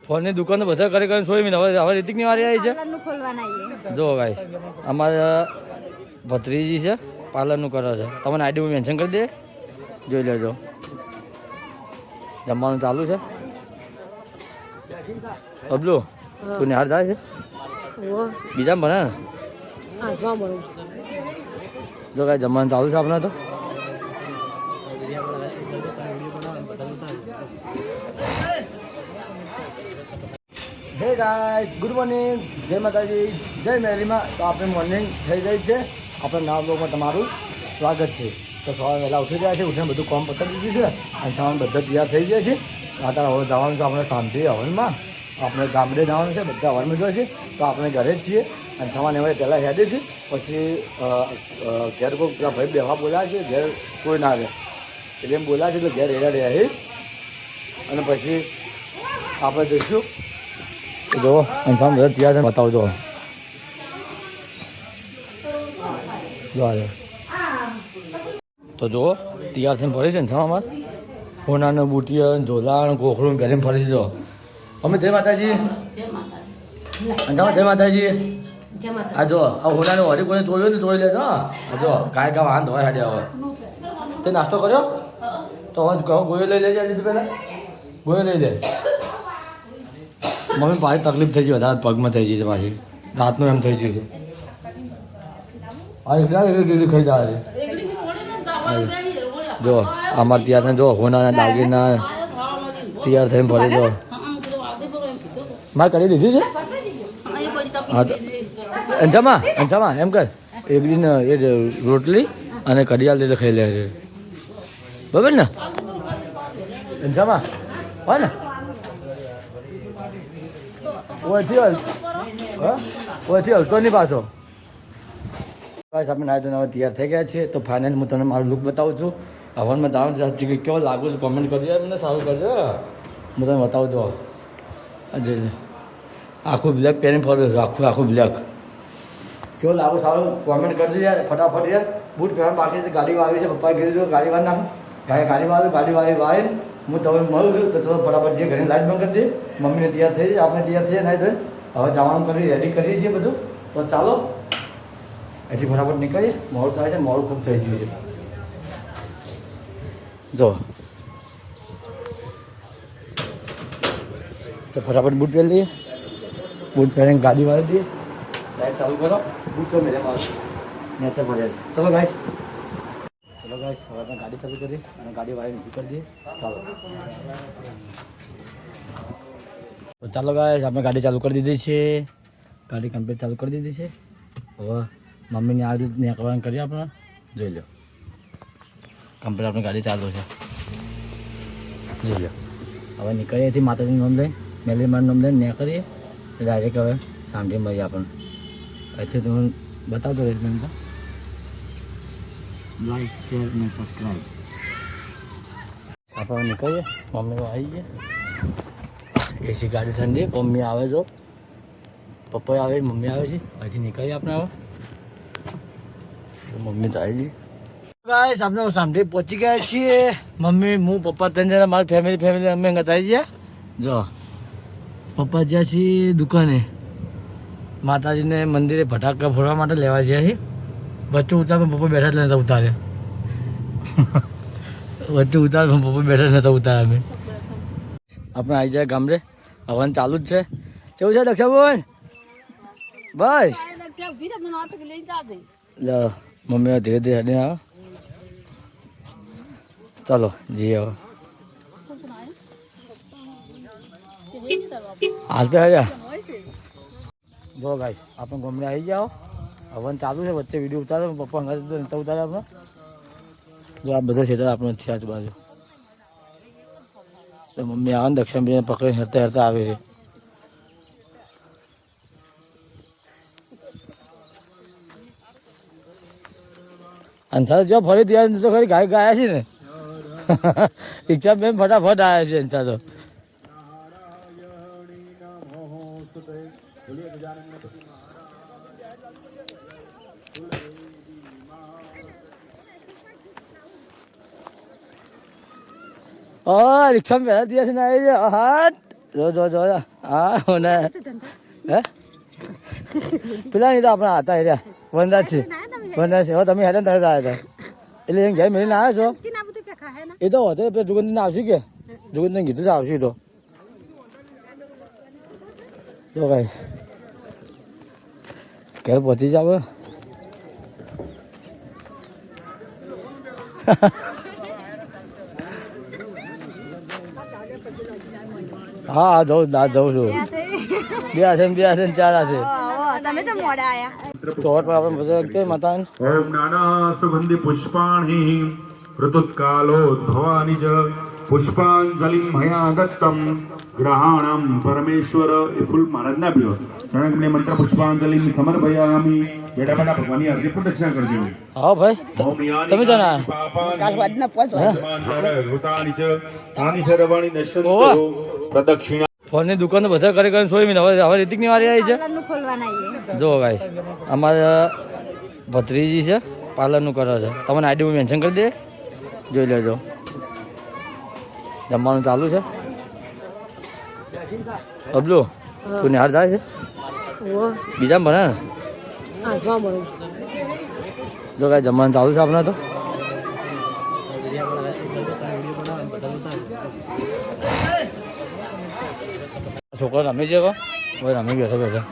ફોનની દુકાન તો બધા કરી કરીને સોઈ હવે હવે રીતિકની વારી આવી છે જો ભાઈ અમારા ભત્રીજી છે પાર્લરનું કરે છે તમને આઈડી મેન્શન કરી દે જોઈ લેજો જમવાનું ચાલુ છે અબલું તું નિહાર થાય છે બીજા ભણે ને જો કાંઈ જમવાનું ચાલુ છે આપણે તો હે ગાઈસ ગુડ મોર્નિંગ જય માતાજી જય મેરીમાં તો આપણે મોર્નિંગ થઈ ગઈ છે આપણા નવા બ્લોગમાં તમારું સ્વાગત છે તો સવારે વહેલા ઉઠી ગયા છે ઉઠીને બધું કામ પતાવી દીધું છે અને સામાન બધા તૈયાર થઈ ગયા છે અત્યારે હવે જવાનું છે આપણે શાંતિ હવનમાં આપણે ગામડે જવાનું છે બધા હવનમાં જોઈએ છે તો આપણે ઘરે જ છીએ અને સામાન એમાં પહેલાં હેડે છે પછી ઘેર કોઈ પેલા ભાઈ બેવા બોલાવે છે ઘેર કોઈ ના રહે એટલે એમ બોલાવે છે એટલે ઘેર હેડા રહ્યા અને પછી આપણે જઈશું જો અંસામ બધા તૈયાર છે બતાવજો જો તો જુઓ તૈયાર થઈને ફરી છે ને સામ અમારે હોનાનું બુટિયન ઝોલાણ ગોખડું પહેરીને ફરી છે જો અમે જય માતાજી અંસામ જય માતાજી આ જો આ હોનાનું હરી કોઈને તોડ્યો ને તોડી લેજો હા જો ગાય ગા વાહન ધોવા હાડ્યા હવે તે નાસ્તો કર્યો તો હવે ગોયો લઈ લેજે આજે પહેલાં ગોયો લઈ લે મમ્મી પાછી તકલીફ થઈ ગઈ વધારે પગમાં થઈ ગઈ છે પાછી રાતનું એમ થઈ ગયું છે હા એકલા એકલી ખાઈ જાય છે જો અમારે ત્યાં જો હોનાના દાગીના તૈયાર થઈને ફરી જો મારે કરી દીધી છે હા તો અંજામા એમ કર એકડીને એ રોટલી અને કડિયાલ દે ખાઈ લે છે બરાબર ને અંજામા હોય ને ઓયથી હલતો નહીં પાછો બસ આપણે નાઈ ધોઈને હવે તૈયાર થઈ ગયા છીએ તો ફાઇનલ હું તમને મારું લુક બતાવું છું હવનમાં જવાનું છે કેવો લાગુ છું કોમેન્ટ કરજો મને સારું કરજો હું તમને બતાવું છું જઈને આખું બ્લેક પહેરીને ફરું છું આખું બ્લેક કેવો લાગુ સારું કોમેન્ટ કરજો યાર ફટાફટ યાર બૂટ પહેરવા બાકી છે ગાડી આવી છે પપ્પાએ કીધું ગાડી વાર નાખું ગાડી વાળી હું તમને મળું છું તો ચલો ફટાફટ જે ઘરે લાઈટ બંધ કરી દે મમ્મીને તૈયાર થઈ જાય આપણે તૈયાર થઈ જાય નહીં તો હવે જવાનું કરી રેડી કરીએ છીએ બધું તો ચાલો એથી ફટાફટ નીકળીએ મોડું થાય છે મોડું ખૂબ થઈ ગયું છે જો તો ફટાફટ બૂટ પહેરી લઈએ બૂટ પહેરીને ગાડી વાળી દઈએ લાઈટ ચાલુ કરો બૂટ તો મેરે મારું નેચર પડે છે ચલો ગાઈસ ચલો ગાઈસ હવે આપણે ગાડી ચાલુ કરીએ અને ગાડી વાળી ઊભી કરી દઈએ ચાલો તો ચાલો ગાઈસ આપણે ગાડી ચાલુ કરી દીધી છે ગાડી કમ્પ્લીટ ચાલુ કરી દીધી છે હવે મમ્મીને આ રીતે નીકળવાનું કરીએ આપણે જોઈ લો કમ્પ્લીટ આપણી ગાડી ચાલુ છે જોઈ લો હવે નીકળીએ એથી માતાજીનું નામ લઈને મેલીમાનું નામ લઈને નીકળીએ ડાયરેક્ટ હવે સાંભળી મળીએ આપણને અહીંથી તમે બતાવતો રહીશ મને તો લાઈક શેર અને સબસ્ક્રાઈબ આપણે નીકળીએ મમ્મી આવી ગયા એસી ગાડી ઠંડી મમ્મી આવે છો પપ્પા આવે મમ્મી આવે છે અહીંથી નીકળીએ આપણે હવે મમ્મી તો આવી ગઈ ગાઈસ આપણે સાંભળી પહોંચી ગયા છીએ મમ્મી હું પપ્પા ત્રણ જણા મારી ફેમિલી અમે અંગત આવી ગયા જો પપ્પા જ્યાં છીએ દુકાને માતાજીને મંદિરે ફટાકા ફોડવા માટે લેવા ગયા છીએ વચ્ચે ઉતાર પપ્પા બેઠા જ નતા ઉતાર્યા વચ્ચે ઉતાર પપ્પા બેઠા નતા ઉતાર્યા અમે આપણે આવી જાય ગામડે હવન ચાલુ જ છે કેવું છે દક્ષાબોન બસ લો મમ્મી ધીરે ધીરે હડી આવો ચાલો જી હવે હાલ તો હર્યા જો ગાઈસ આપણે ગામડે આવી જાઓ હવન ચાલુ છે વચ્ચે વિડીયો ઉતારો પપ્પા હંગાત નતા ઉતાર્યા આપણે જો આ બધા ખેતર આપણે છે આજુબાજુ તો મમ્મી આવે ને દક્ષિણ પકડી હરતા આવે છે અંસાર જો ફરી ત્યાં તો ખરી ગાયા છે ને રિક્ષા બેન ફટાફટ આવ્યા છે અંસાર તો રિક્ષા પહેલા દિવસ ને આવી છે હાટ જો હા ને હે પેલા નહીં તો આપણા હતા એ રહ્યા વનરાજ છે હવે તમે હેરાન તરત આવ્યા હતા એટલે એમ ઘેર મેળીને આવ્યા છો એ તો હતો પેલા જુગંદીને આવશે કે જુગંદીને કીધું તો આવશે તો જો ભાઈ ઘેર પહોંચી જાવ હા જવું છું બે હશે ને 4 હશે ચોટ પર આપણે બધા કે માતા ઓમ નાના સુગંધિ પુષ્પાણિ ઋતુકાલોદ્ભવાનિ ચ પુષ્પાંજલિ મયા દત્તમ ગ્રહાણમ પરમેશ્વર એ ફૂલ મહારાજ ના પીઓ પ્રણવને મંત્ર પુષ્પાંજલિ સમર્પયામિ બેટા બેટા ભગવાનની અર્ધી પ્રદક્ષિણા કરજો હા ભાઈ તમે જણા કાલવાદના 5 ઋતાનિ ચ તાનિ સર્વાણિ દર્શનતો પ્રદક્ષિણા ફોનની દુકાન બધા કરી સોઈ મિનિટ હવે રીતિકની વારી આવી છે જો ભાઈ અમારા ભત્રીજી છે પાર્લરનું કરે છે તમને આઈડી મેન્શન કરી દે જોઈ લેજો જમવાનું ચાલુ છે અબલો તું નિહાર થાય છે બીજા ભણે ને જો કાંઈ જમવાનું ચાલુ છે આપણે તો છોકરા રમી છે હવે રમી બેઠા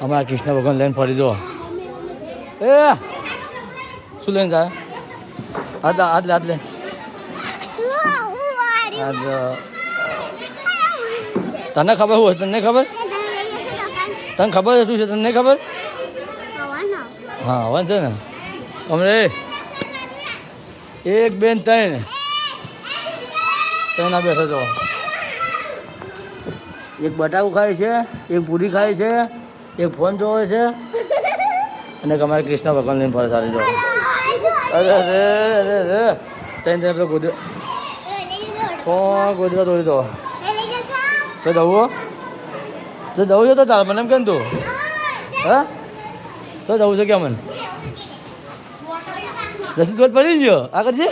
અમારા કૃષ્ણ ભગવાન લઈને ફરી દો એ શું લઈને જાય આજ લે તને ખબર હોય તને ખબર તને ખબર છે શું છે તને ખબર હા હવન છે ને અમરે 1 2 3 ના બેઠો છો એક બટાકું ખાય છે એક પૂરી ખાય છે એક ફોન જોવે છે અને અમારે કૃષ્ણ ભગવાન લઈને ફરે સારી જો અરે અરે અરે અરે ત્યાં પેલો ગોદરા તોડી દો તો જવું તો જવું છે તો તાર મને એમ કેમ તું હા તો જવું છે કે મને 10 દોધ પડી ગયો આગળ છે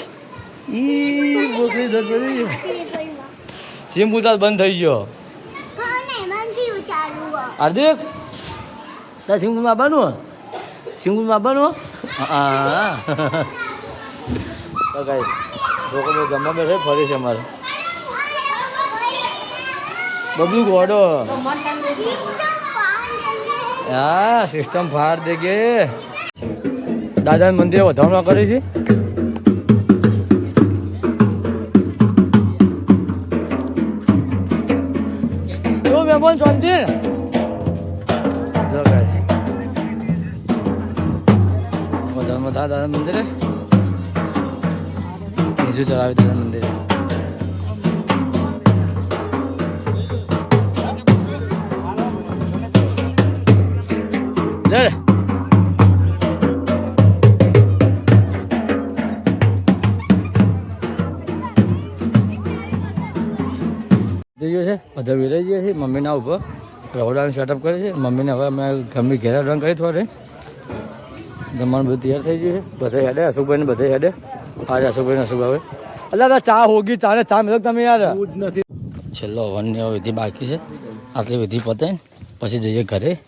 ઈ બોકરી દોધ પડી ગયો સિમ પૂછાત બંધ થઈ ગયો હાર્દિક તાર સિંગુમાં આવવાનું હા તો કાંઈ છોકરો જમવા બેઠે ફરી છે અમારે બબલુ ગોડો હા સિસ્ટમ ફાર દે કે દાદાના મંદિરે વધારવા કરે છે એવું મહેમાન શાંતિ જો કાંઈ વધારમાં દાદા મંદિરે બીજું ચલાવી દાદા મંદિરે છે બધા વિરાઈ ગયા છે મમ્મીના ઉપર રવડાનું સેટઅપ કરે છે મમ્મીને હવે અમે ગમે ઘેરા રંગ કરી થોડે જમવાનું બધું તૈયાર થઈ ગયું છે બધા હેડે અશોકભાઈને બધા હેડે આજે અશોકભાઈને અશોકભાઈ એટલે ચા હોગી ચાલે ચા મેળક તમે યાર નથી છેલ્લો હવનની વિધિ બાકી છે આટલી વિધિ પતે પછી જઈએ ઘરે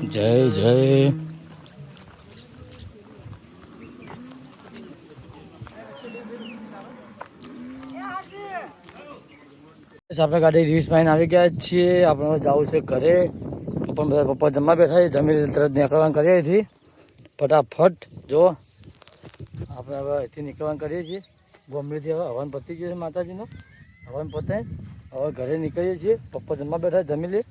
જય જય આપણે ગાડી રીસ પાઈને આવી ગયા છીએ આપણે જવું છે ઘરે પણ બધા પપ્પા જમવા બેઠા છે જમી તરત નીકળવાનું કરીએ છીએ ફટાફટ જો આપણે હવે અહીંથી નીકળવાનું કરીએ છીએ બોમ્બેથી હવે હવન પતી ગયું છે માતાજીનો હવન પતે હવે ઘરે નીકળીએ છીએ પપ્પા જમવા બેઠા જમી લે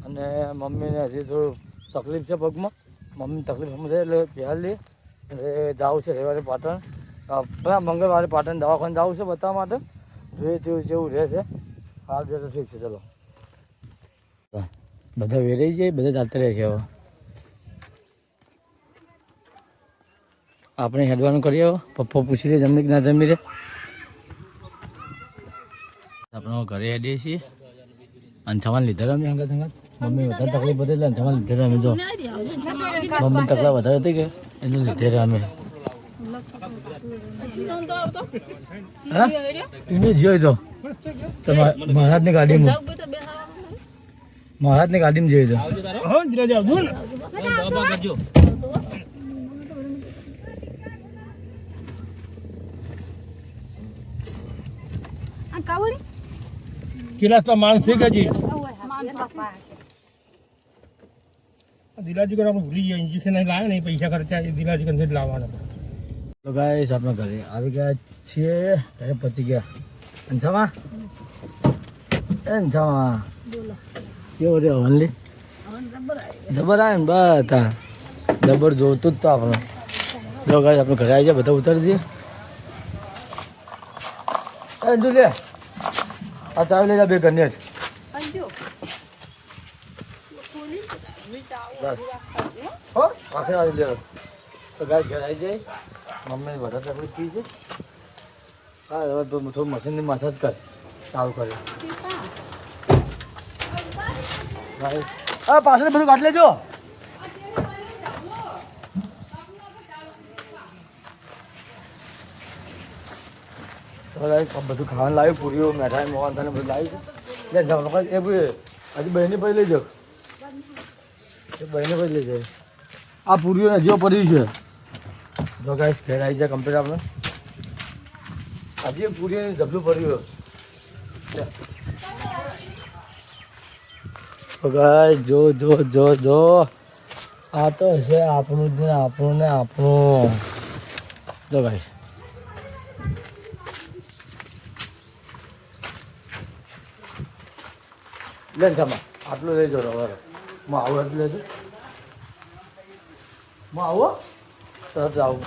અને મમ્મીને હજી થોડું તકલીફ છે પગમાં મમ્મીને તકલીફ સમજે એટલે ખ્યાલ લે એટલે જવું છે રવિવારે પાટણ મંગળવારે પાટણ દવાખાને જવું છે બતાવવા માટે જોઈએ જેવું રહેશે હાલ જો તો ઠીક છે ચલો બધા વેરાઈ જાય બધા ચાલતા રહે છે હવે આપણે હેડવાનું કરીએ પપ્પા પૂછી લે જમી કે ના જમી રે આપણે ઘરે હેડીએ છીએ અને સામાન લીધા અમે હંગાત મમ્મી વધારે તકલીફ પડે એટલે સામાન લીધે અમે જો મમ્મી તકલીફ વધારે હતી કે એનું લીધે અમે હા એને જોઈ તો મહારાજની ગાડીમાં મહારાજની ગાડીમાં જોઈ તો કિલા તો માનસિક હજી દિલાજી આપણે ભૂલી ગયા ઇન્જેક્શન લાવે ને પૈસા ખર્ચા દિલાજી કંઈ જ લાવવાના. તો ગાઈસ આપણે ઘરે આવી ગયા છીએ ઘરે પહોંચી ગયા અંછામાં કેવો રે હવનલી જબર આવે ને બધા જબર જોતું જ તો આપણે જો ગાઈસ આપણે ઘરે આવી જાય બધા ઉતારી દઈએ અંજુ લે આ ચાવી લઈ જા બે ઘરની જ હો આખરે આવી લે તો ગાય ઘર આવી જાય મમ્મી વધારે તકલીફ થઈ છે હા હવે તો થોડું મશીનની મસાજ કર ચાલુ કરે હા પાછળ બધું કાઢી લેજો બધું ખાવાનું લાવ્યું પૂરીઓ મેઠાઈ મોહન થાને બધું લાવ્યું છે એ હજી બહેની પછી લઈ જાઓ એ બહેને પછી લઈ જાય આ પૂરીઓને હજીઓ પડ્યું છે જો ગાઈસ ઘેર આવી જાય કમ્પ્લીટ આપણે હજી પૂરીઓને જબલું પડ્યું તો ગાઈસ જો જો જો જો આ તો છે આપણું જ ને આપણું ને આપણું જો ગાઈસ લે સામા આટલું લઈ જાઓ હવે હું આવું આટલું લેજો હું આવો તરત આવું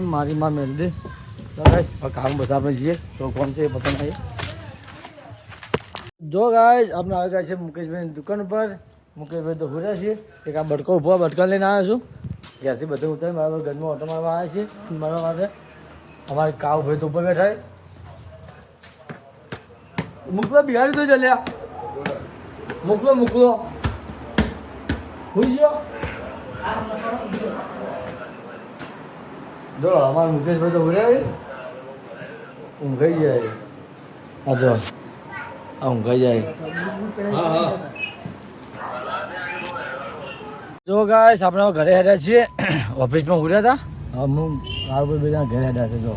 મારી માં મેળ દે કામ બધા આપણે જઈએ તો કોણ છે એ પસંદ આવીએ જો ગાઈસ આપણે આવી ગયા છે મુકેશભાઈની દુકાન પર મુકેશભાઈ તો ભૂર્યા છે એક આ બટકો ઉભો બટકા લઈને આવ્યો છું ઘેરથી બધું ઉતારી મારા ઘરમાં ઓટો મારવા આવ્યા છે મારવા માટે અમારે કાવ ભાઈ તો ઉપર બેઠા મોકલો બિહારી તો ચાલ્યા મોકલો મોકલો હોઈ ગયો જો અમારા મુકેશભાઈ તો ભૂર્યા ઊંઘાઈ જાય હા જો આ ઊંઘાઈ જાય જો ગાઈસ આપણે ઘરે હેડ્યા છીએ ઓફિસમાં ઉડ્યા હતા હવે હું મારું ભાઈ બે જણા ઘરે હેડ્યા છે જો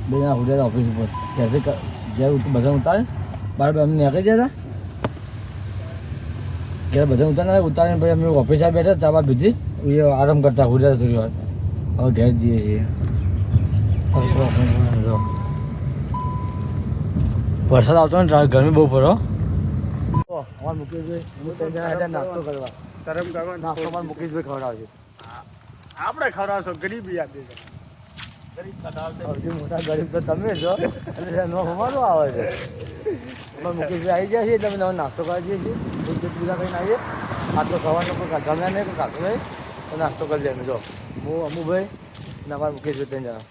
બે જણા ઉડ્યા હતા ઓફિસ ઉપર ત્યાંથી ઘેર બધા ઉતારે બાર અમને નીકળી ગયા હતા ઘેર બધા ઉતારીને પછી અમે ઓફિસ આવી બેઠા ચાબા પીધી એ આરામ કરતા ઉડ્યા થોડી વાર હવે ઘેર જઈએ છીએ વરસાદ આવતો ને ગરમી બહુ પડો અમારે મુકેશભાઈ નાસ્તો કરવા તરમ કરવા નાસ્તો પણ મુકેશભાઈ ખવડાવશે આપણે ખવડાવશો ગરીબી આપી સૌથી મોટા ગરીબ તો તમે છો એટલે એનો અમારો આવે છે પણ મુકેશભાઈ આવી જાય છે એટલે અમે નાસ્તો કરવા જઈએ છીએ દૂધ દૂધ પૂજા કરીને આવીએ આ તો સવારનો કોઈ ગમ્યા નહીં કોઈ કાઢું નહીં તો નાસ્તો કરી લઈએ અમે જો હું અમુભાઈ અને અમારા મુકેશભાઈ ત્રણ જણા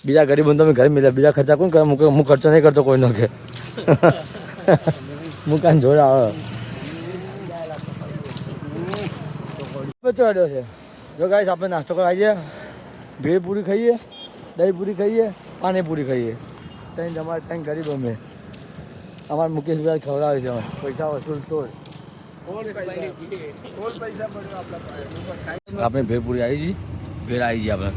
બીજા ગરીબ બંધો અમે ઘરે મળ્યા બીજા ખર્ચા કોણ કરે હું ખર્ચો નહીં કરતો કોઈનો કે મુકાન જોડે આવે બચવાડ્યો છે જો ગાઈસ આપણે નાસ્તો કરવા આવીએ ભેળ પૂરી ખાઈએ દહીં પૂરી ખાઈએ પાણીપુરી ખાઈએ ત્યાં અમારે ત્યાં ગરીબ અમે અમારા મુકેશભાઈ ખવડાવે છે પૈસા વસૂલ તો આપણે ભેળપુરી આવી છીએ ભેળ આવી છીએ આપણે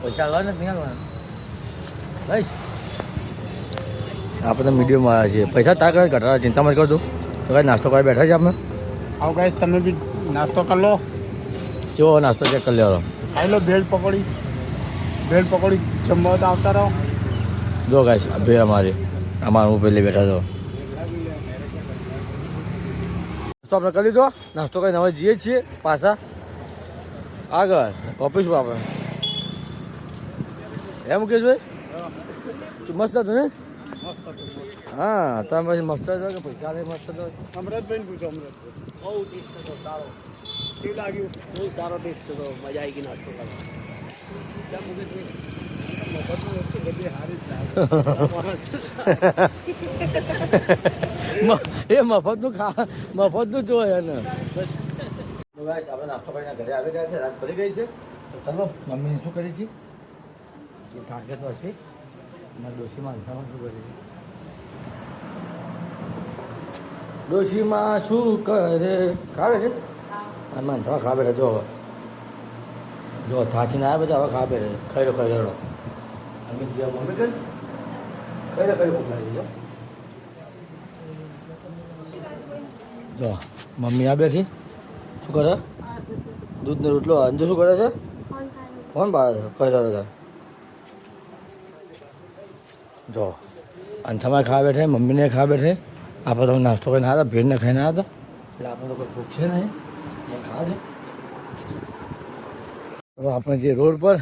પૈસા આવવા નથી આવવાના ભાઈ આપણે મીડિયમમાં આવ્યા છીએ પૈસા તાર કરે ઘટાડા ચિંતા મત કરજો તો કાંઈ નાસ્તો કરવા બેઠા છે આપણે આવો ગાઈસ તમે બી નાસ્તો કરી લો જો નાસ્તો ચેક કરી લેવાનો ખાઈ લો ભેળ પકોડી જમવા તો આવતા રહો જો ગાઈસ બે અમારી હું પહેલી બેઠા છો નાસ્તો આપણે કરી લીધો નાસ્તો કરીને હવે જઈએ છીએ પાછા આગળ ઓફિસમાં આપણે એમ મુકેશભાઈ મસ્ત હતું ને હા તમે પછી મસ્ત હતો કે પૈસા લે મસ્ત હતો અમૃતભાઈ પૂછો અમૃતભાઈ બહુ ટેસ્ટ હતો સારો કેવું લાગ્યું બહુ સારો ટેસ્ટ હતો મજા આવી ગઈ નાસ્તો કરવા બધી હારી જ લાગે. એ મફતનું જોઈએ એને. તો ગાઈસ આપણે નાસ્તો કરીને ઘરે આવી ગયા છે, રાત પડી ગઈ છે. તો ચાલો મમ્મીને શું કરી છે એ ટાંકે તો હશે. અને ડોશીમાં અંધામાં શું કરે છે? ડોશીમાં શું કરે ખાવે છે? અને અંધામાં ખાવે છે. જો હવે જો થાચીને આવ્યા બધા હવે ખાવે છે. ખાઈ લો અમે જે મમ્મી કરી ભૂખ લાગી જો. જો મમ્મી આ બેઠી શું કરે? દૂધનો રોટલો. અંજુ શું કરે છે? કોણ બહાર કઈ રહ્યો હતા? જો અંથામાં ખાવા બેઠે, મમ્મીને ખાવા બેઠે. આપણે તો નાસ્તો કરીને આવ્યા હતા, ભેળને ખાઈને આવ્યા હતા. એટલે આપણે તો કોઈ ભૂખ છે નહીં, એ ખાવા છે. તો આપણે જે રોડ પર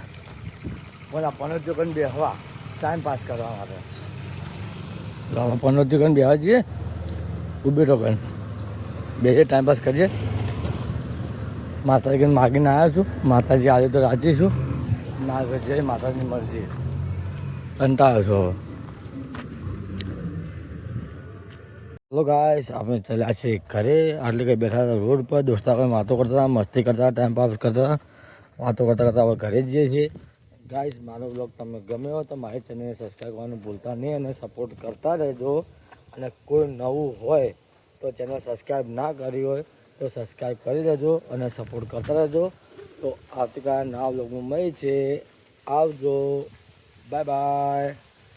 બધા પનોતીઓ કરીને બેસવા, ટાઈમ પાસ કરવા માટે. તો આપણે પનોતીઓ કરીને બેસવા જઈએ, ઉભેટો કરીને બેસીએ, ટાઈમ પાસ કરીએ. માતાજીને માગીને આવ્યો છું. માતાજી આજે તો રાજી છું. ના જઈએ માતાજીની મરજી. કંટાળો છો હવે. હલો ગાઈસ, આપણે ચાલ્યા છીએ ઘરે. એટલે કે બેઠા હતા રોડ પર, દોસ્તા કોઈ વાતો કરતા હતા, મસ્તી કરતા હતા, ટાઈમ પાસ કરતા હતા. વાતો કરતાં કરતાં હવે ઘરે જ જઈએ છીએ. ગાઈસ, મારો બ્લોગ તમને ગમ્યો હોય તો મારી ચેનલને સબસ્ક્રાઈબ કરવાનું ભૂલતા નહીં અને સપોર્ટ કરતા રહેજો. અને કોઈ નવું હોય તો ચેનલ સબસ્ક્રાઈબ ના કરી હોય તો સબસ્ક્રાઈબ કરી દેજો અને સપોર્ટ કરતા રહેજો. તો આવતીકાલે નવા બ્લોગમાં મળીએ છીએ. આવજો. Bye bye.